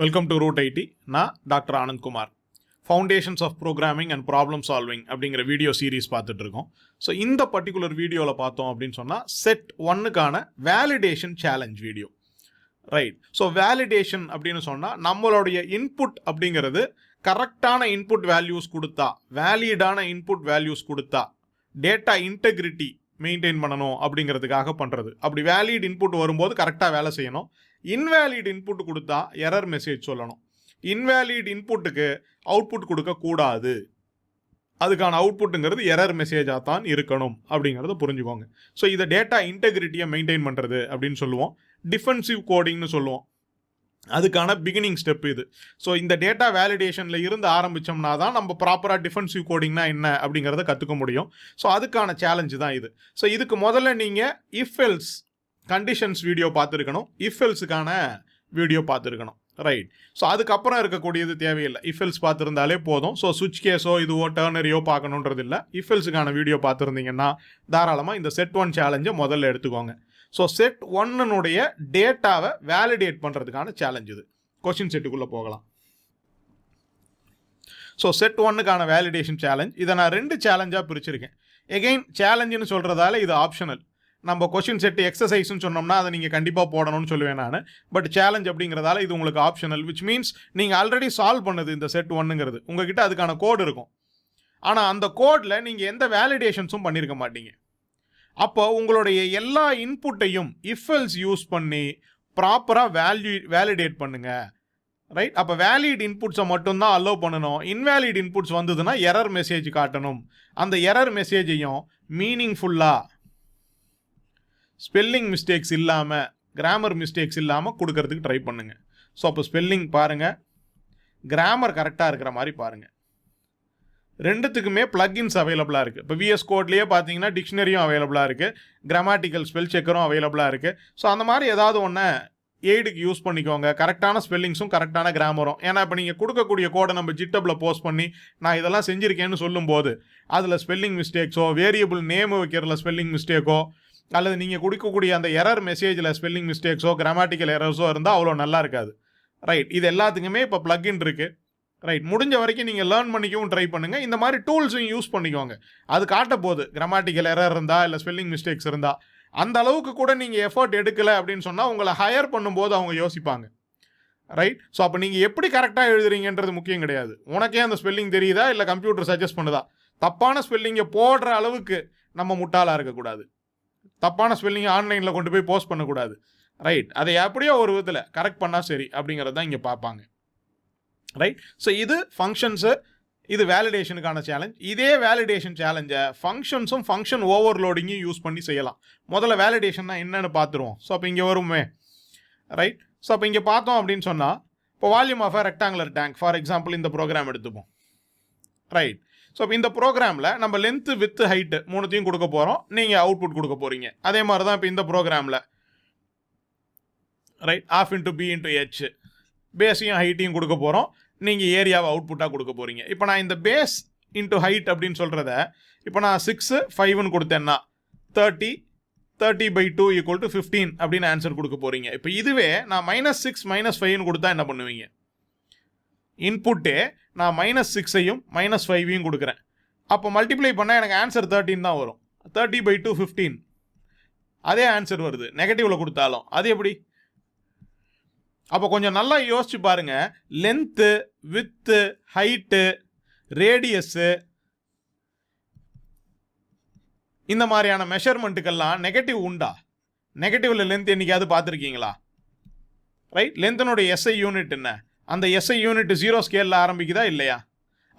Welcome to root IT. நான் doctor Anand Kumar. Foundations of programming and problem solving அப்படிங்கிற video series பார்த்துட்டு இருக்கோம். So இந்த பர்டிகுலர் வீடியோவில் பார்த்தோம் அப்படின்னு சொன்னால் செட் ஒன்னுக்கான validation challenge video. Right. So validation அப்படின்னு சொன்னால் நம்மளுடைய இன்புட் அப்படிங்கிறது கரெக்டான இன்புட் வேல்யூஸ் கொடுத்தா, வேலிடான இன்புட் வேல்யூஸ் கொடுத்தா டேட்டா இன்டெகிரிட்டி மெயின்டைன் பண்ணணும் அப்படிங்கிறதுக்காக பண்ணுறது. அப்படி வேலிட் இன்புட் வரும்போது கரெக்டாக வேலை செய்யணும். இன்வேலிட் இன்புட் கொடுத்தா எரர் மெசேஜ் சொல்லணும். இன்வேலிட் இன்புட்டுக்கு அவுட்புட் கொடுக்கக்கூடாது. அதுக்கான அவுட்புட்டுங்கிறது எரர் மெசேஜாக தான் இருக்கணும் அப்படிங்கிறத புரிஞ்சுக்கோங்க. ஸோ இதை டேட்டா இன்டெகிரிட்டியை மெயின்டைன் பண்ணுறது அப்படின்னு சொல்லுவோம். டிஃபென்சிவ் கோடிங்னு சொல்லுவோம். அதுக்கான பிகினிங் ஸ்டெப் இது. ஸோ இந்த டேட்டா வேலிடேஷனில் இருந்து ஆரம்பித்தோம்னா தான் நம்ம ப்ராப்பராக டிஃபென்சிவ் கோடிங்னா என்ன அப்படிங்கிறத கற்றுக்க முடியும். ஸோ அதுக்கான சேலஞ்சு தான் இது. ஸோ இதுக்கு முதல்ல நீங்கள் இஃப் எல்ஸ் கண்டிஷன்ஸ் வீடியோ பார்த்துருக்கணும். இஃப் எல்ஸுக்கான வீடியோ பார்த்துருக்கணும். ரைட். ஸோ அதுக்கப்புறம் இருக்கக்கூடியது தேவையில்லை. இஃப் எல்ஸ் பார்த்துருந்தாலே போதும். ஸோ சுவிட்ச் கேஸோ இதுவோ டர்னரியோ பார்க்கணுன்றது இல்லை. இஃப் எல்ஸுக்கான வீடியோ பார்த்துருந்தீங்கன்னா தாராளமாக இந்த செட் ஒன் சேலஞ்சை முதல்ல எடுத்துக்கோங்க. ஸோ செட் ஒன்னுடைய டேட்டாவை வேலிடேட் பண்ணுறதுக்கான சேலஞ்ச் இது. கொஸ்டின் செட்டுக்குள்ளே போகலாம். ஸோ செட் ஒன்னுக்கான வேலிடேஷன் சேலஞ்ச் இதை நான் 2 சேலஞ்சாக பிரிச்சிருக்கேன். எகெயின் சேலஞ்சுன்னு சொல்கிறதால இது ஆப்ஷனல். நம்ம கொஸ்டின் செட் எக்ஸசைஸ்னு சொன்னோம்னா அதை நீங்கள் கண்டிப்பாக போடணும்னு சொல்லுவேன் நான். பட் சேலஞ்ச் அப்படிங்கிறதால இது உங்களுக்கு ஆப்ஷனல். விச் மீன்ஸ் நீங்கள் ஆல்ரெடி சால்வ் பண்ணது இந்த செட் ஒன்னுங்கிறது. உங்ககிட்ட அதுக்கான கோடு இருக்கும். ஆனால் அந்த கோடில் நீங்கள் எந்த வேலிடேஷன்ஸும் பண்ணியிருக்க மாட்டீங்க. அப்போ உங்களுடைய எல்லா இன்புட்டையும் இஃப் எல்ஸ் யூஸ் பண்ணி ப்ராப்பராக வேலிடேட் பண்ணுங்க. ரைட். அப்போ வேலிட் இன்புட்ஸை மட்டும்தான் அலோவ் பண்ணணும். இன்வேலிட் இன்புட்ஸ் வந்ததுன்னா எரர் மெசேஜ் காட்டணும். அந்த எரர் மெசேஜையும் மீனிங்ஃபுல்லாக ஸ்பெல்லிங் மிஸ்டேக்ஸ் இல்லாமல், கிராமர் மிஸ்டேக்ஸ் இல்லாமல் கொடுக்கறதுக்கு ட்ரை பண்ணுங்கள். ஸோ அப்போ ஸ்பெல்லிங் பாருங்கள், கிராமர் கரெக்டாக இருக்கிற மாதிரி பாருங்கள். ரெண்டுத்துக்குமே பிளக்இன்ஸ் அவைலபிளாக இருக்குது. இப்போ விஎஸ் கோட்லேயே பார்த்தீங்கன்னா டிக்ஷனரியும் அவைலபிளாக இருக்குது, கிராமட்டிக்கல் ஸ்பெல் செக்கரும் அவைலபிளாக இருக்குது. ஸோ அந்த மாதிரி ஏதாவது ஒன்று எய்டுக்கு யூஸ் பண்ணிக்கோங்க. கரெக்டான ஸ்பெல்லிங்ஸும் கரெக்டான கிராமரும். ஏன்னா இப்போ நீங்கள் கொடுக்கக்கூடிய கோடை நம்ம ஜிட்டப்பில் போஸ்ட் பண்ணி நான் இதெல்லாம் செஞ்சுருக்கேன்னு சொல்லும்போது அதில் ஸ்பெல்லிங் மிஸ்டேக்ஸோ, வேரியபிள் நேம் வைக்கிறதுல ஸ்பெல்லிங் மிஸ்டேக்கோ, அல்லது நீங்கள் கொடுக்கக்கூடிய அந்த எரர் மெசேஜில் ஸ்பெல்லிங் மிஸ்டேக்ஸோ கிராமட்டிக்கல் எரர்ஸோ இருந்தால் அவ்வளோ நல்லா இருக்காது. ரைட். இது எல்லாத்துக்குமே இப்போ பிளக்இன் இருக்குது. ரைட். முடிஞ்ச வரைக்கும் நீங்கள் லேர்ன் பண்ணிக்கவும் ட்ரை பண்ணுங்கள். இந்த மாதிரி டூல்ஸையும் யூஸ் பண்ணிக்கோங்க. அது காட்ட போது கிராமட்டிக்கல் எரர் இருந்தால் இல்லை ஸ்பெல்லிங் மிஸ்டேக்ஸ் இருந்தால் அந்த அளவுக்கு கூட நீங்கள் எஃபர்ட் எடுக்கலை அப்படின்னு சொன்னால் உங்களை ஹையர் பண்ணும்போது அவங்க யோசிப்பாங்க. ரைட். ஸோ அப்போ நீங்கள் எப்படி கரெக்டாக எழுதுறீங்கன்றது முக்கியம் கிடையாது. உனக்கே அந்த ஸ்பெல்லிங் தெரியுதா இல்லை கம்ப்யூட்டர் சஜஸ்ட் பண்ணுதா? தப்பான ஸ்பெல்லிங்கை போடுற அளவுக்கு நம்ம முட்டாளாக இருக்கக்கூடாது. தப்பான ஸ்பெல்லிங்கை ஆன்லைனில் கொண்டு போய் போஸ்ட் பண்ணக்கூடாது. ரைட். அதை எப்படியோ ஒரு விதத்தில் கரெக்ட் பண்ணால் சரி அப்படிங்கிறது தான் இங்கே பார்ப்பாங்க. ரைட். ஸோ இது ஃபங்க்ஷன்ஸு, இது வேலிடேஷனுக்கான சேலஞ்ச். இதே வேலிடேஷன் சேலஞ்சை ஃபங்க்ஷன்ஸும் ஃபங்க்ஷன் ஓவர்லோடிங்கும் யூஸ் பண்ணி செய்யலாம். முதல்ல வேலிடேஷன்னா என்னென்னு பார்த்துருவோம். ஸோ அப்போ இங்கே வருமே. ரைட். ஸோ அப்போ இங்கே பார்த்தோம் அப்படின்னு சொன்னால் இப்போ volume of a rectangular tank for example இந்த ப்ரோக்ராம் எடுத்துப்போம். ரைட். ஸோ இப்போ இந்த ப்ரோக்ராமில் நம்ம லென்த்து வித்து ஹைட்டு மூணுத்தையும் கொடுக்க போகிறோம். நீங்கள் அவுட்புட் கொடுக்க போகிறீங்க. அதே மாதிரி தான் இப்போ இந்த ப்ரோக்ராமில் ரைட் ½ × b × h பேஸையும் ஹைட்டையும் கொடுக்க போகிறோம். நீங்கள் ஏரியாவை அவுட்புட்டாக கொடுக்க போகிறீங்க. இப்போ நான் இந்த பேஸ் இன்ட்டு ஹைட் அப்படின்னு சொல்கிறத இப்போ நான் 6 5ன்னு கொடுத்தேன்னா 30/2 = 15 அப்படின்னு ஆன்சர் கொடுக்க போகிறீங்க. இப்போ இதுவே நான் -6 -5ன்னு கொடுத்தா என்ன பண்ணுவீங்க? இன்புட்டே நான் -6ஐயும் -5ஐயும் கொடுக்குறேன். அப்போ மல்டிப்ளை பண்ணால் எனக்கு ஆன்சர் 13 தான் வரும். 30/2 15. அதே ஆன்சர் வருது நெகட்டிவில் கொடுத்தாலும். அது எப்படி? அப்போ கொஞ்சம் நல்லா யோசிச்சு பாருங்க. லென்த்து, வித்து, ஹைட்டு, ரேடியஸு இந்த மாதிரியான மெஷர்மெண்ட்டுக்கெல்லாம் நெகட்டிவ் உண்டா? நெகட்டிவில் லென்த் என்னைக்காவது பார்த்துருக்கீங்களா? ரைட். லென்த்தினுடைய எஸ்ஐ யூனிட் என்ன? அந்த எஸ்ஐ யூனிட் 0 ஸ்கேலில் ஆரம்பிக்குதா இல்லையா?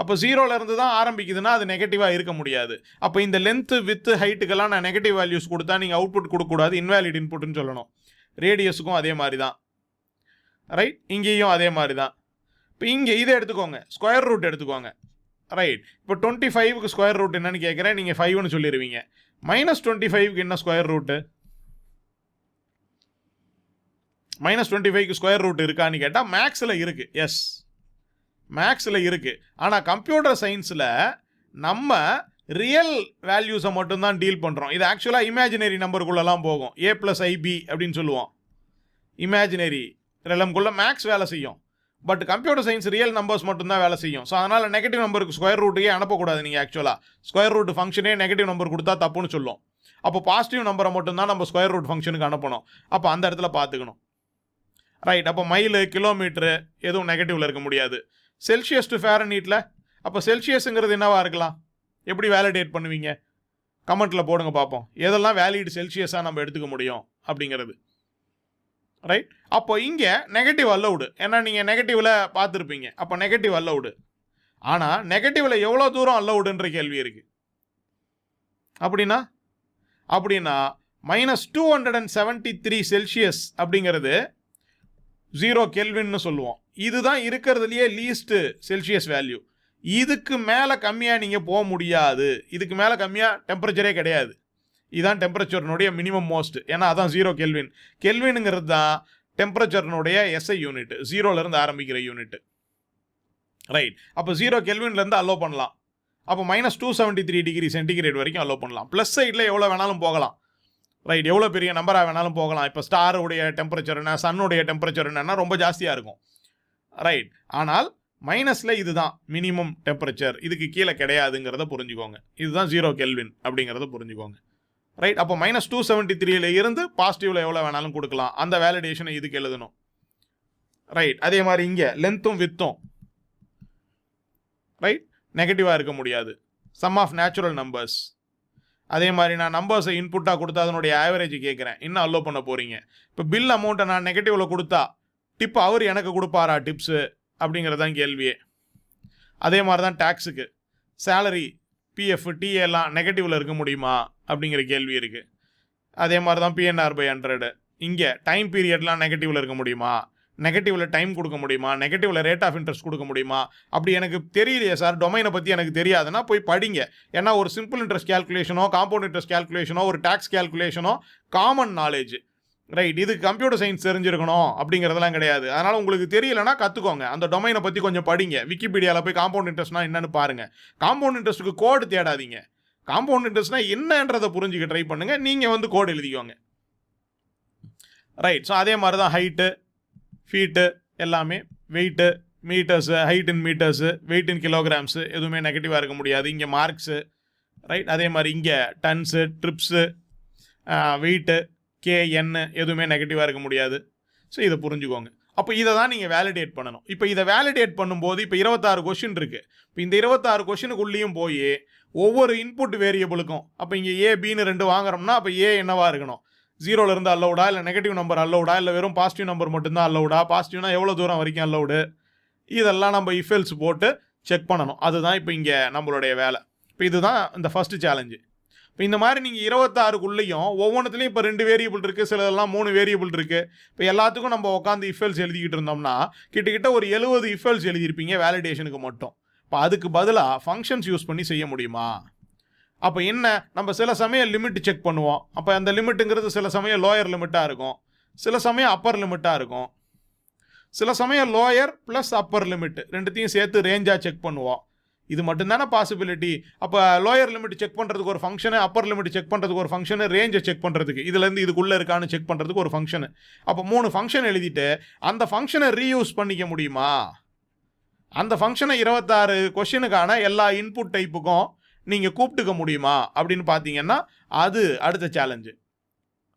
அப்போ 0லேருந்து தான் ஆரம்பிக்குதுன்னா அது நெகட்டிவாக இருக்க முடியாது. அப்போ இந்த லென்த்து வித்து ஹைட்டுக்கெல்லாம் நான் நெகட்டிவ் வேல்யூஸ் கொடுத்தா நீங்கள் அவுட்புட் கொடுக்கக்கூடாது, இன்வேலிட் இன்புட்னு சொல்லணும். ரேடியஸுக்கும் அதே மாதிரி தான். ரைட். இங்கேயும் அதே மாதிரி தான். இப்போ இங்கே இதை எடுத்துக்கோங்க, ஸ்கொயர் ரூட் எடுத்துக்கோங்க. ரைட். இப்போ 25க்கு ஸ்கொயர் ரூட் என்னன்னு கேட்குறேன், நீங்கள் 5ன்னு சொல்லிடுவீங்க. -25க்கு என்ன ஸ்கொயர் ரூட்டு? -25க்கு ஸ்கொயர் ரூட் இருக்கான்னு கேட்டால் மேக்ஸில் இருக்குது. எஸ், மேக்ஸில் இருக்குது. ஆனால் கம்ப்யூட்டர் சயின்ஸில் நம்ம ரியல் வேல்யூஸை மட்டும்தான் டீல் பண்ணுறோம். இது ஆக்சுவலாக இமேஜினரி நம்பருக்குள்ளெல்லாம் போகும். a + ib அப்படின்னு சொல்லுவோம். இமேஜினரி ரெலம்குள்ளே மேக்ஸ் வேலை செய்யும். But computer science real numbers மட்டும்தான் வேலை செய்யும். ஸோ அதனால் நெகட்டிவ் நம்பருக்கு ஸ்கொயர் ரூட்டையே அனுப்பக்கூடாது நீங்கள். ஆக்சுவலாக ஸ்கொயர் ரூட் ஃபங்க்ஷனே நெகட்டிவ் நம்பர் கொடுத்தா தப்புன்னு சொல்லும். அப்போ பாசிட்டிவ் நம்பரை மட்டும்தான் நம்ம ஸ்கொயர் ரூட் ஃபங்க்ஷனுக்கு அனுப்பணும். அப்போ அந்த இடத்துல பார்த்துக்கணும். ரைட். அப்போ மைலு, கிலோமீட்டரு எதுவும் நெகட்டிவில் இருக்க முடியாது. செல்சியஸ் டு ஃபேரன்ஹீட்டில் அப்போ செல்சியஸுங்கிறது என்னவா இருக்கலாம்? எப்படி வேலிடேட் பண்ணுவீங்க? கமெண்ட்டில் போடுங்க பார்ப்போம். எதெல்லாம் வேலிட் செல்சியஸாக நம்ம எடுத்துக்க முடியும் அப்படிங்கிறது. ரைட். அப்போ இங்கே நெகட்டிவ் அலௌடு. ஏன்னா நீங்கள் நெகட்டிவில் பார்த்துருப்பீங்க. அப்போ நெகட்டிவ் அலௌடு. ஆனால் நெகட்டிவில் எவ்வளோ தூரம் அலௌடுன்ற கேள்வி இருக்குது. அப்படின்னா -273 செல்சியஸ் அப்படிங்கிறது 0 கெல்வின்னு சொல்லுவோம். இதுதான் இருக்கிறதுலையே லீஸ்ட்டு செல்சியஸ் வேல்யூ. இதுக்கு மேலே கம்மியாக நீங்கள் போக முடியாது. இதுக்கு மேலே கம்மியாக டெம்பரேச்சரே கிடையாது. இதுதான் டெம்பரேச்சர்னுடைய மினிமம் மோஸ்ட். ஏன்னா அதான் 0 கெல்வின். கெல்வினுங்கிறது தான் டெம்பரேச்சர்னுடைய எஸ்ஐ யூனிட், 0லேருந்து ஆரம்பிக்கிற யூனிட். ரைட். அப்போ 0 கெல்வின்லேருந்து அலோவ் பண்ணலாம். அப்போ -273 டிகிரி சென்டிகிரேட் வரைக்கும் அலோவ் பண்ணலாம். ப்ளஸ் சைடில் எவ்வளோ வேணாலும் போகலாம். ரைட். எவ்வளோ பெரிய நம்பராக வேணாலும் போகலாம். இப்போ ஸ்டாருடைய டெம்பரேச்சர் என்ன, சன்னுடைய டெம்பரேச்சர் என்னன்னா ரொம்ப ஜாஸ்தியாக இருக்கும். ரைட். ஆனால் மைனஸில் இதுதான் மினிமம் டெம்பரேச்சர், இதுக்கு கீழே கிடையாதுங்கிறத புரிஞ்சுக்கோங்க. இதுதான் 0 கெல்வின் அப்படிங்கிறத புரிஞ்சுக்கோங்க. ரைட். அப்போ -273 இருந்து பாசிட்டிவில் எவ்வளோ வேணாலும் கொடுக்கலாம். அந்த வேலிடேஷனை இதுக்கு எழுதணும். ரைட். அதே மாதிரி இங்கே லென்த்தும் வித்தும் ரைட் நெகட்டிவாக இருக்க முடியாது. Sum of natural numbers. அதே மாதிரி நான் நம்பர்ஸை இன்புட்டாக கொடுத்தா அதனுடைய ஆவரேஜ் கேட்குறேன். இன்னும் அலோவ் பண்ண போகிறீங்க. இப்போ பில் அமௌண்ட்டை நான் நெகட்டிவில் கொடுத்தா டிப் அவர் எனக்கு கொடுப்பாரா டிப்ஸு அப்படிங்கிறது தான் கேள்வியே. அதே மாதிரி தான் டேக்ஸுக்கு சேலரி, பிஎஃப், டிஏ எல்லாம் நெகட்டிவில் இருக்க முடியுமா அப்படிங்கிற கேள்வி இருக்குது. அதே மாதிரி தான் PNR/100. இங்கே டைம் பீரியட்லாம் நெகட்டிவில் இருக்க முடியுமா, நெகட்டிவில் டைம் கொடுக்க முடியுமா, நெகட்டிவில் ரேட் ஆஃப் இன்ட்ரெஸ்ட் கொடுக்க முடியுமா? அப்படி எனக்கு தெரியலையே சார், டொமைனை பற்றி எனக்கு தெரியாதுன்னா போய் படிங்க. ஏன்னா ஒரு சிம்பிள் இன்ட்ரெஸ்ட் கேல்குலேஷனோ, காம்பவுண்ட் இன்ட்ரெஸ்ட் கேல்குலேஷனோ, ஒரு டேக்ஸ் கேல்குலேஷனோ காமன் நாலேஜ். ரைட். இது கம்ப்யூட்டர் சயின்ஸ் தெரிஞ்சிருக்கணும் அப்படிங்கிறதெல்லாம் கிடையாது. அதனால் உங்களுக்கு தெரியலைன்னா கற்றுக்கோங்க. அந்த டொமைனை பற்றி கொஞ்சம் படிங்க. விக்கிபீடியாவில் போய் காம்பவுண்ட் இன்ட்ரெஸ்ட்னா என்னன்னு பாருங்கள். காம்பவுண்ட் இன்ட்ரெஸ்ட்டுக்கு கோடு தேடாதீங்க. காம்பவுண்ட் இன்ட்ரெஸ்ட்னா என்னன்றதை புரிஞ்சுக்க ட்ரை பண்ணுங்கள். நீங்கள் கோடு எழுதிக்கோங்க. ரைட். ஸோ அதே மாதிரி தான் ஹைட்டு, ஃபீட்டு எல்லாமே, weight, metres, height in metres, weight in kilograms எதுவுமே நெகட்டிவாக இருக்க முடியாது. இங்கே மார்க்ஸு. ரைட். அதே மாதிரி இங்கே டன்ஸு, ட்ரிப்ஸு, வெயிட்டு, KN எதுவுமே நெகட்டிவாக இருக்க முடியாது. ஸோ இதை புரிஞ்சுக்கோங்க. அப்போ இதை தான் நீங்கள் வேலிடேட் பண்ணணும். இப்போ இதை வேலிடேட் பண்ணும்போது இப்போ 26 கொஷின் இருக்குது. இப்போ இந்த 26 கொஷினுக்குள்ளேயும் போய் ஒவ்வொரு இன்புட் வேரியபிளுக்கும் அப்போ இங்கே A, Bன்னு 2 வாங்குறோம்னா அப்போ A என்னவாக இருக்கணும்? 0லேருந்து அலௌடா, இல்லை நெகட்டிவ் நம்பர் அலௌடா, இல்லை வெறும் பாசிட்டிவ் நம்பர் மட்டும்தான் அலௌடா, பாசிட்டிவ்னா எவ்வளோ தூரம் வரைக்கும் அலௌடு, இதெல்லாம் நம்ம இஃபெல்ஸ் போட்டு செக் பண்ணணும். அதுதான் இப்போ இங்கே நம்மளுடைய வேலை. இப்போ இதுதான் இந்த ஃபஸ்ட்டு சேலஞ்சு. இப்போ இந்த மாதிரி நீங்கள் 26க்குள்ளேயும் ஒவ்வொன்றுத்துலேயும் இப்போ 2 வேரியபிள் இருக்குது, சிலதெல்லாம் 3 வேரியபிள் இருக்குது. இப்போ எல்லாத்துக்கும் நம்ம உட்காந்து இஃபெல்ஸ் எழுதிக்கிட்டு இருந்தோம்னா கிட்டத்தட்ட ஒரு 70 இஃபெல்ஸ் எழுதியிருப்பீங்க வேலிடேஷனுக்கு மட்டும். இப்போ அதுக்கு பதிலாக ஃபங்க்ஷன்ஸ் யூஸ் பண்ணி செய்ய முடியுமா? அப்போ என்ன, நம்ம சில சமயம் லிமிட் செக் பண்ணுவோம். அப்போ அந்த லிமிட்டுங்கிறது சில சமயம் லோயர் லிமிட்டாக இருக்கும், சில சமயம் அப்பர் லிமிட்டாக இருக்கும், சில சமயம் லோயர் ப்ளஸ் அப்பர் லிமிட் ரெண்டுத்தையும் சேர்த்து ரேஞ்சாக செக் பண்ணுவோம். இது மட்டும்தானே பாசிபிலிட்டி. அப்போ லோயர் லிமிட் செக் பண்ணுறதுக்கு ஒரு ஃபங்க்ஷனு, அப்பர் லிமிட் செக் பண்ணுறதுக்கு ஒரு ஃபங்க்ஷனு, ரேஞ்சை செக் பண்ணுறதுக்கு இதுலேருந்து இதுக்குள்ளே இருக்கான்னு செக் பண்ணுறதுக்கு ஒரு ஃபங்க்ஷனு. அப்போ 3 ஃபங்க்ஷன் எழுதிட்டு அந்த ஃபங்க்ஷனை ரீயூஸ் பண்ணிக்க முடியுமா? அந்த ஃபங்க்ஷனை 26 கொஷினுக்கான எல்லா இன்புட் டைப்புக்கும் நீங்கள் கூப்பிட்டுக்க முடியுமா அப்படின்னு பார்த்தீங்கன்னா அது அடுத்த சேலஞ்சு.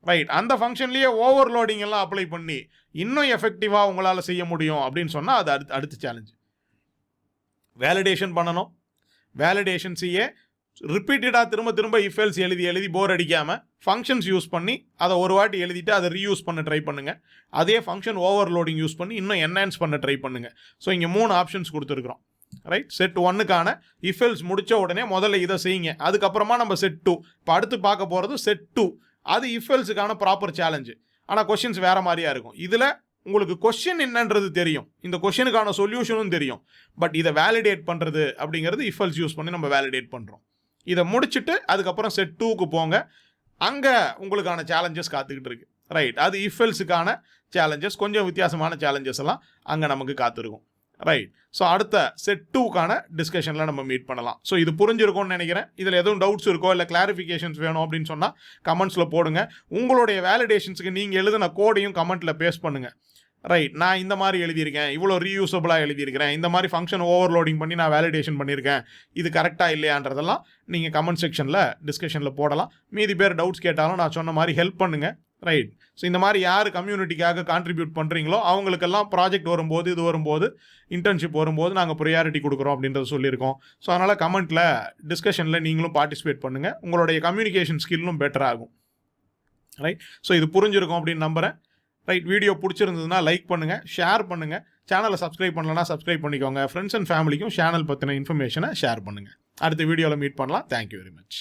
ரைட். அந்த ஃபங்க்ஷன்லேயே ஓவர்லோடிங் எல்லாம் அப்ளை பண்ணி இன்னும் எஃபெக்டிவாக உங்களால் செய்ய முடியும் அப்படின்னு சொன்னால் அது அடுத்த சேலஞ்சு. வேலிடேஷன் பண்ணணும். வேலிடேஷன் செய்ய ரிப்பீட்டடாக திரும்ப இஃபெல்ஸ் எழுதி போர் அடிக்காமல் ஃபங்க்ஷன்ஸ் யூஸ் பண்ணி அதை ஒரு வாட்டி எழுதிட்டு அதை ரீயூஸ் பண்ண ட்ரை பண்ணுங்கள். அதே ஃபங்க்ஷன் ஓவர்லோடிங் யூஸ் பண்ணி இன்னும் என்ஹான்ஸ் பண்ண ட்ரை பண்ணுங்கள். ஸோ இங்கே 3 ஆப்ஷன்ஸ் கொடுத்துருக்குறோம். ரைட். செட் 1க்கான இஃபெல்ஸ் முடித்த உடனே முதல்ல இதை செய்யுங்க. அதுக்கப்புறமா நம்ம செட் 2, இப்போ அடுத்து பார்க்க போகிறது செட் 2. அது இஃபெல்ஸுக்கான ப்ராப்பர் சேலஞ்சு. ஆனால் கொஷின்ஸ் வேறு மாதிரியாக இருக்கும். இதில் உங்களுக்கு கொஷின் என்னன்றது தெரியும், இந்த கொஷினுக்கான சொல்யூஷனும் தெரியும். பட் இதை வேலிடேட் பண்ணுறது அப்படிங்கிறது இஃபெல்ஸ் யூஸ் பண்ணி நம்ம வேலிடேட் பண்ணுறோம். இதை முடிச்சுட்டு அதுக்கப்புறம் செட் 2க்கு போங்க. அங்கே உங்களுக்கான சேலஞ்சஸ் காத்துக்கிட்டு இருக்கு. ரைட். அது இஃபெல்ஸுக்கான சேலஞ்சஸ், கொஞ்சம் வித்தியாசமான சேலஞ்சஸ் எல்லாம் அங்கே நமக்கு காத்திருக்கும். ரைட். ஸோ அடுத்த செட் 2க்கான டிஸ்கஷனில் நம்ம மீட் பண்ணலாம். ஸோ இது புரிஞ்சிருக்கும்னு நினைக்கிறேன். இதில் எதுவும் டவுட்ஸ் இருக்கோ இல்லை கிளாரிஃபிகேஷன்ஸ் வேணும் அப்படின்னு சொன்னால் கமெண்ட்ஸில் போடுங்க. உங்களுடைய வேலிடேஷன்ஸுக்கு நீங்கள் எழுதின கோடையும் கமெண்ட்டில் பேஸ்ட் பண்ணுங்கள். ரைட், நான் இந்த மாதிரி எழுதியிருக்கேன், இவ்வளோ ரீயூசபிளாக எழுதியிருக்கிறேன், இந்த மாதிரி ஃபங்க்ஷன் ஓவர்லோடிங் பண்ணி நான் வேலிடேஷன் பண்ணியிருக்கேன், இது கரெக்டாக இல்லையான்றதெல்லாம் நீங்கள் கமெண்ட் செக்ஷனில் டிஸ்கஷனில் போடலாம். மீதி பேர் டவுட்ஸ் கேட்டாலும் நான் சொன்ன மாதிரி ஹெல்ப் பண்ணுங்கள். ரைட், ஸோ இந்த மாதிரி யார் கம்யூனிட்டிக்காக கான்ட்ரிபியூட் பண்ணுறீங்களோ அவங்களுக்கெல்லாம் ப்ராஜெக்ட் வரும்போது, இது வரும்போது, இன்டர்ன்ஷிப் வரும்போது நாங்கள் ப்ரியாரிட்டி கொடுக்குறோம் அப்படின்றத சொல்லியிருக்கோம். ஸோ அதனால் கமெண்ட்டில் டிஸ்கஷனில் நீங்களும் பார்ட்டிசிபேட் பண்ணுங்கள். உங்களுடைய கம்யூனிகேஷன் ஸ்கில்லும் பெட்டர் ஆகும். ரைட், ஸோ இது புரிஞ்சிருக்கும் அப்படின்னு நம்புகிறேன். ரைட், வீடியோ பிடிச்சிருந்ததுன்னா லைக் பண்ணுங்கள், ஷேர் பண்ணுங்கள். சேனலை சப்ஸ்கிரைப் பண்ணலன்னா சப்ஸ்கிரைப் பண்ணிக்கோங்க. ஃப்ரெண்ட்ஸ் அண்ட் ஃபேமிலிக்கும் சேனல் பற்றின இன்ஃபர்மேஷனை ஷேர் பண்ணுங்கள். அடுத்த வீடியோவில் மீட் பண்ணலாம். Thank you very much.